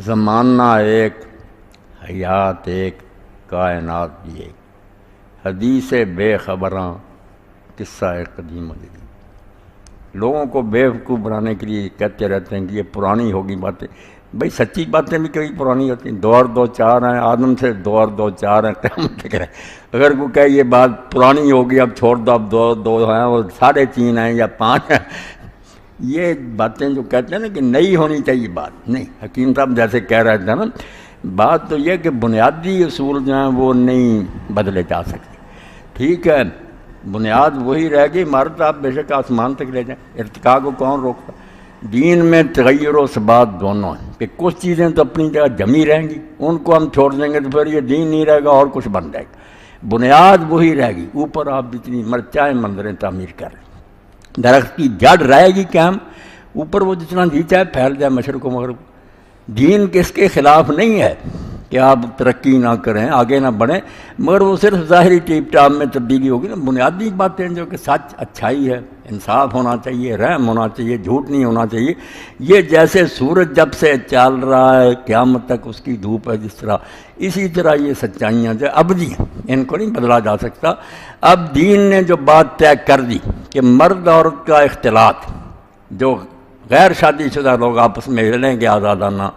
زمانہ ایک، حیات ایک، کائنات بھی ایک، حدیث بے خبراں، قصہ قدیم و جدید۔ لوگوں کو بیوقوف بنانے کے لیے کہتے رہتے ہیں کہ یہ پرانی ہوگی باتیں۔ بھائی سچی باتیں بھی کبھی پرانی ہوتی ہیں۔ 2 اور 2 4 ہیں، آدم سے 2 اور 2 4 ہیں، قیامت تک رہے۔ اگر کوئی کہے یہ بات پرانی ہوگی اب چھوڑ دو، اب 2 2 ہیں اور 3.5 ہیں یا 5 ہیں، یہ باتیں جو کہتے ہیں نا کہ نئی ہونی چاہیے بات، نہیں۔ حکیم صاحب جیسے کہہ رہے تھے نا، بات تو یہ کہ بنیادی اصول جو ہیں وہ نہیں بدلے جا سکتے۔ ٹھیک ہے، بنیاد وہی رہ گئی، عمارت آپ بے شک آسمان تک لے جائیں، ارتقاء کو کون روکتا؟ دین میں تغیر و ثبات دونوں ہیں کہ کچھ چیزیں تو اپنی جگہ جمی رہیں گی، ان کو ہم چھوڑ دیں گے تو پھر یہ دین نہیں رہے گا اور کچھ بن جائے گا۔ بنیاد وہی رہے گی، اوپر آپ جتنی مرچائیں منظریں تعمیر کر رہے ہیں، درخت کی جڑ رہے گی قائم، اوپر وہ جتنا جی چاہے پھیل جائے مشرق و مغرب۔ دین کس کے خلاف نہیں ہے کہ آپ ترقی نہ کریں، آگے نہ بڑھیں، مگر وہ صرف ظاہری ٹیپ ٹاپ میں تبدیلی ہوگی نا۔ بنیادی باتیں جو کہ سچ، اچھائی ہے، انصاف ہونا چاہیے، رحم ہونا چاہیے، جھوٹ نہیں ہونا چاہیے، یہ جیسے سورج جب سے چل رہا ہے قیامت تک اس کی دھوپ ہے جس طرح، اسی طرح یہ سچائیاں جو ابدی ہیں، ان کو نہیں بدلا جا سکتا۔ اب دین نے جو بات طے کر دی کہ مرد عورت کا اختلاط، جو غیر شادی شدہ لوگ آپس میں ملیں گے آزادانہ،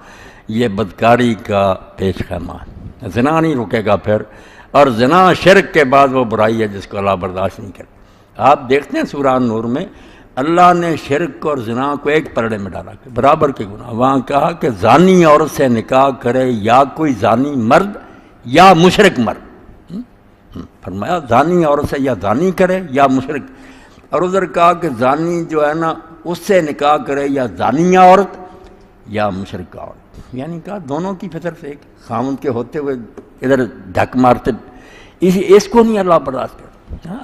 یہ بدکاری کا پیش خیمہ ہے، زنا نہیں رکے گا پھر، اور زنا شرک کے بعد وہ برائی ہے جس کو اللہ برداشت نہیں کرتا۔ آپ دیکھتے ہیں سورہ نور میں اللہ نے شرک اور زنا کو ایک پرڑے میں ڈالا کہ برابر کے گناہ۔ وہاں کہا کہ زانی عورت سے نکاح کرے یا کوئی زانی مرد یا مشرک مرد، فرمایا زانی عورت سے یا زانی کرے یا مشرک، اور ادھر کہا کہ زانی جو ہے نا اس سے نکاح کرے یا زانیہ عورت یا مشرکہ عورت، یعنی کہا دونوں کی فطر سے ایک، خاوند کے ہوتے ہوئے ادھر دھک مارتے، اس کو نہیں اللہ برداشت کرتا۔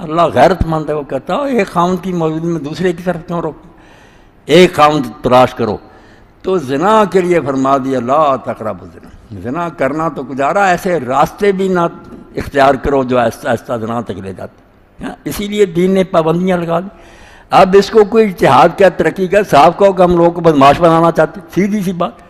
اللہ غیرت مند ہے، وہ کہتا ہے ایک خاوند کی موجودگی میں دوسرے کی طرف کیوں روکتے، ایک خاوند تلاش کرو۔ تو زنا کے لیے فرما دیا لا تقربوا الزنا، زنا کرنا تو گزارا، ایسے راستے بھی نہ اختیار کرو جو آہستہ آہستہ زنا تک لے جاتے۔ اسی لیے دین نے پابندیاں لگا دی۔ اب اس کو کوئی اجتہاد کیا ترقی کا، صاحب کہو کہ ہم لوگوں کو بدماش بنانا چاہتے، سیدھی سی بات۔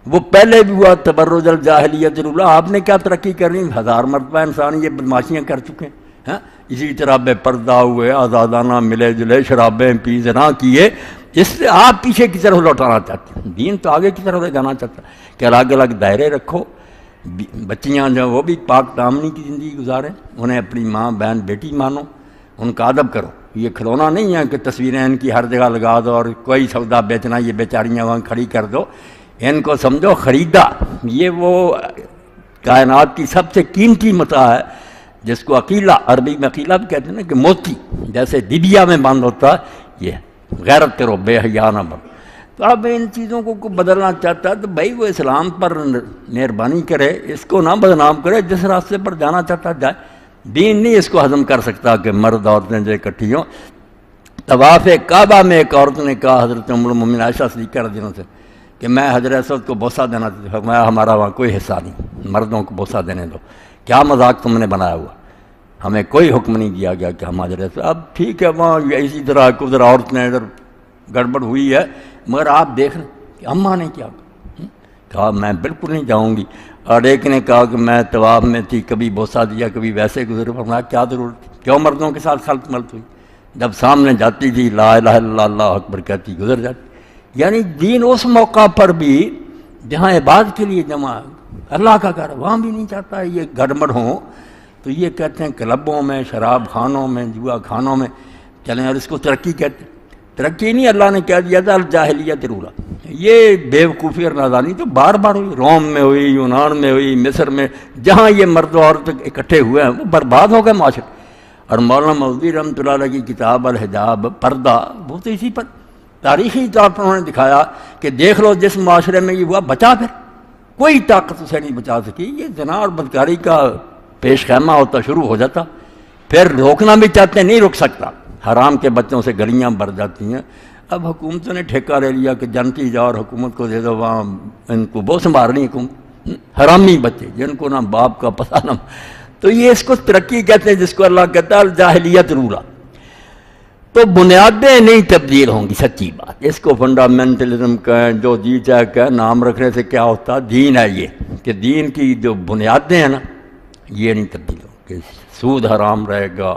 وہ پہلے بھی ہوا تبرج الجاہلیت الاولی، آپ نے کیا ترقی کرنی، 1000 مرتبہ انسان یہ بدماشیاں کر چکے ہیں۔ اسی طرح بے پردہ ہوئے، آزادانہ ملے جلے، شرابیں پی، زنا کیے، اس سے آپ پیچھے کی طرف لوٹانا چاہتے ہیں۔ دین تو آگے کی طرف لے جانا چاہتا ہے کہ الگ الگ دائرے رکھو، بچیاں جو وہ بھی پاک دامنی کی زندگی گزاریں، انہیں اپنی ماں بہن بیٹی مانو، ان کا ادب کرو۔ یہ کھلونا نہیں ہے کہ تصویریں ان کی ہر جگہ لگا دو اور کوئی سودا بیچنا، یہ بیچاریاں وہاں کھڑی کر دو، ان کو سمجھو خریدا۔ یہ وہ کائنات کی سب سے قیمتی متاع ہے جس کو عقیلہ، عربی میں عقیلہ بھی کہتے ہیں نا کہ موتی جیسے ڈبیا میں بند ہوتا ہے، یہ غیرت کرو، بے حیا نہ بنو۔ تو اب ان چیزوں کو بدلنا چاہتا ہے تو بھائی وہ اسلام پر مہربانی کرے، اس کو نہ بدنام کرے، جس راستے پر جانا چاہتا جائے۔ دین نہیں اس کو ہضم کر سکتا کہ مرد عورتیں جو اکٹھی ہوں۔ طواف کعبہ میں ایک عورت نے کہا حضرت ام المؤمنین عائشہ صدیقہ رضی اللہ عنہا سے کہ میں حجر اسود کو بوسہ دینا چاہتا ہوں، فرمایا ہمارا وہاں کوئی حصہ نہیں، مردوں کو بوسہ دینے دو، کیا مذاق تم نے بنایا ہوا، ہمیں کوئی حکم نہیں دیا گیا کہ ہم حجر اسود۔ اب ٹھیک ہے وہاں اسی طرح ادھر عورتیں ادھر گڑبڑ ہوئی ہے، مگر آپ دیکھ رہے کہ اماں نے کیا کہا میں بالکل نہیں جاؤں گی، اور ایک نے کہا کہ میں طواف میں تھی، کبھی بوسہ دیا کبھی ویسے گزرے، فرمایا کیا ضرورت تھی، کیوں مردوں کے ساتھ خلط ملط ہوئی، جب سامنے جاتی تھی لا الہ الا اللہ اللہ اکبر کہتی گزر جاتی۔ یعنی دین اس موقع پر بھی جہاں عبادت کے لیے جمع اللہ کا گھر، وہاں بھی نہیں چاہتا یہ گڑبڑ ہوں۔ تو یہ کہتے ہیں کلبوں میں، شراب خانوں میں، جوا خانوں میں چلیں، اور اس کو ترقی کہتے ہیں۔ ترقی نہیں، اللہ نے کہہ دیا تھا الجاہلیت الاولی۔ یہ بیوقوفی اور نادانی تو بار بار ہوئی، روم میں ہوئی، یونان میں ہوئی، مصر میں، جہاں یہ مرد و عورت اکٹھے ہوئے ہیں وہ برباد ہو گئے معاشرے۔ اور مولانا مودودی رحمۃ اللہ علیہ کی کتاب الحجاب، پردہ، وہ تو اسی پر تاریخی طور پر انہوں نے دکھایا کہ دیکھ لو جس معاشرے میں یہ ہوا بچا، پھر کوئی طاقت اسے نہیں بچا سکی۔ یہ زنا اور بدکاری کا پیش خیمہ ہوتا شروع ہو جاتا، پھر روکنا بھی چاہتے ہیں نہیں رک سکتا، حرام کے بچوں سے گلیاں بھر جاتی ہیں۔ اب حکومتوں نے ٹھیکہ لے لیا کہ جنتی جاؤ اور حکومت کو دے دو، وہاں ان کو بہت سنبھال رہی حکومت، حرامی بچے جن کو نہ باپ کا پتہ نہ۔ تو یہ اس کو ترقی کہتے ہیں جس کو اللہ کہتا ہے الجاہلیت الاولی۔ تو بنیادیں نہیں تبدیل ہوں گی، سچی بات۔ اس کو فنڈامنٹلزم کہیں، جو جی چاہے کہیں، نام رکھنے سے کیا ہوتا، دین ہے یہ، کہ دین کی جو بنیادیں ہیں نا یہ نہیں تبدیل ہوں گی۔ سود حرام رہے گا،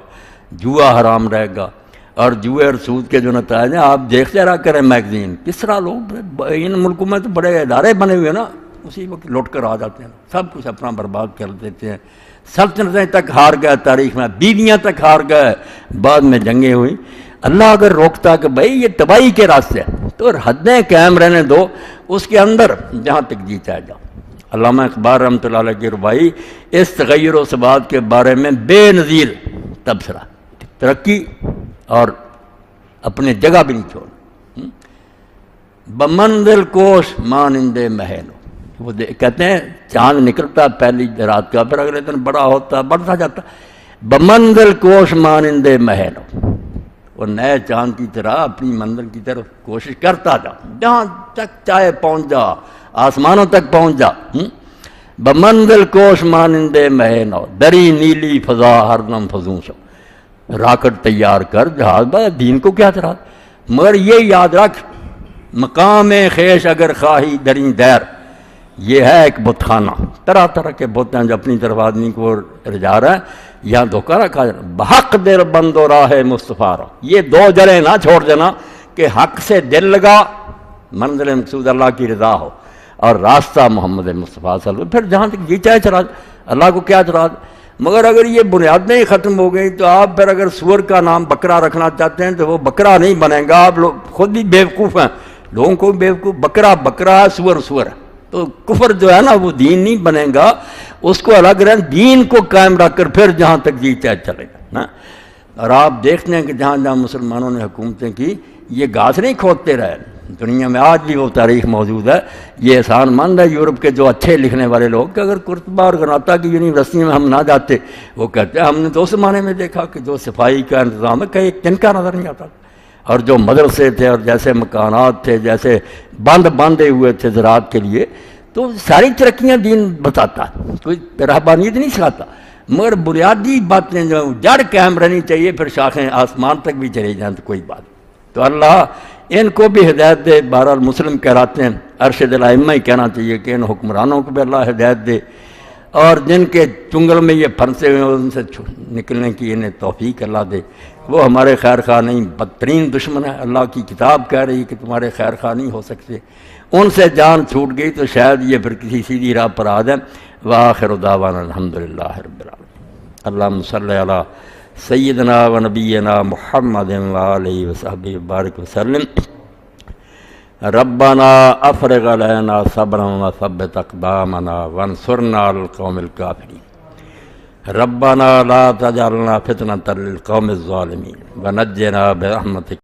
جوا حرام رہے گا، اور جوئے اور سود کے جو نتائج ہیں آپ دیکھتے رہا کریں میگزین، کس طرح لوگ ان ملکوں میں تو بڑے ادارے بنے ہوئے نا، اسی وقت لوٹ کر آ جاتے ہیں، سب کچھ اپنا برباد کر دیتے ہیں، سلطنتیں تک ہار گئے تاریخ میں، بیویاں تک ہار گئے، بعد میں جنگیں ہوئی۔ اللہ اگر روکتا کہ بھائی یہ تباہی کے راستے ہیں تو حدیں قائم رہنے دو، اس کے اندر جہاں تک جی چاہے جاؤ۔ علامہ اقبال رحمۃ اللہ علیہ کی ربائی اس تغیر و ثبات کے بارے میں بے نظیر تبصرہ، ترقی اور اپنے جگہ بھی نہیں چھوڑ۔ بمنزل کوش مانند محل، وہ کہتے ہیں چاند نکلتا پہلی رات کا، پھر اگلے دن بڑا ہوتا، بڑھتا جاتا، بمنزل کوش مانند محل، وہ نئے چاند کی طرح اپنی منزل کی طرف کوشش کرتا جا، جہاں تک چاہے پہنچ جا، آسمانوں تک پہنچ جا۔ بمنزل کوش مانند محل، دری نیلی فضا ہر دم فضوں شو، راکٹ تیار کر جہاز با، دین کو کیا اعتراض، مگر یہ یاد رکھ مقام خیش اگر خواہی دریں دیر، یہ ہے ایک بت خانہ، طرح طرح کے بت ہیں جو اپنی طرف آدمی کو رجا رہا ہے، یہاں دھوکہ رکھا جانا، بحق دل بند و راہ مصطفیٰ را، یہ دو جڑیں نہ چھوڑ دینا کہ حق سے دل لگا، منزل مقصود اللہ کی رضا ہو، اور راستہ محمد مصطفیٰ صلی اللہ علیہ وسلم، پھر جہاں تک جی چاہے چلا، اللہ کو کیا اعتراض۔ مگر اگر یہ بنیادیں ہی ختم ہو گئی تو آپ پھر اگر سور کا نام بکرا رکھنا چاہتے ہیں تو وہ بکرا نہیں بنے گا، آپ لوگ خود بھی بیوقوف ہیں، لوگوں کو بیوقوف، بکرا بکرا ہے، سور سور ہے، تو کفر جو ہے نا وہ دین نہیں بنے گا، اس کو الگ رہے، دین کو قائم رکھ کر پھر جہاں تک جی چاہے چلے گا نا۔ اور آپ دیکھتے ہیں کہ جہاں جہاں مسلمانوں نے حکومتیں کی، یہ گھاس نہیں کھودتے رہے، دنیا میں آج بھی وہ تاریخ موجود ہے۔ یہ احسان مند ہے یورپ کے جو اچھے لکھنے والے لوگ کہ اگر قرطبہ اور غناطہ کی یونیورسٹی میں ہم نہ جاتے، وہ کہتے ہیں ہم نے تو اس زمانے میں دیکھا کہ جو صفائی کا انتظام ہے کہ ایک تنکا نظر نہیں آتا، اور جو مدرسے تھے اور جیسے مکانات تھے، جیسے باندھے ہوئے تھے زراعت کے لیے، تو ساری ترقیاں دین بتاتا، کوئی رہبانیت نہیں سکھاتا، مگر بنیادی باتیں جو جڑ قائم رہنی چاہیے، پھر شاخیں آسمان تک بھی چلی جائیں تو کوئی بات۔ تو اللہ ان کو بھی ہدایت دے، بہرحال مسلم کہلاتے ہیں، ارشد الائمہ ہی کہنا چاہیے کہ ان حکمرانوں کو بھی اللہ ہدایت دے، اور جن کے چنگل میں یہ پھنسے ہوئے ہیں ان سے نکلنے کی انہیں توفیق اللہ دے۔ وہ ہمارے خیر خواہ نہیں، بدترین دشمن ہے، اللہ کی کتاب کہہ رہی کہ تمہارے خیر خواہ نہیں ہو سکتے، ان سے جان چھوٹ گئی تو شاید یہ پھر کسی سیدھی راہ پر آ جائیں۔ وآخر دعوانا الحمدللہ رب العالمین۔ اللہم صلی علی سیدنا و نبینا محمد وآلہ وصحبہ وبارک وسلم۔ ربنا افرغ علینا صبرا وثبت اقدامنا وانصرنا علی القوم الکافرین۔ ربنا لا تجعلنا فتنة للقوم الظالمین ونجنا برحمتک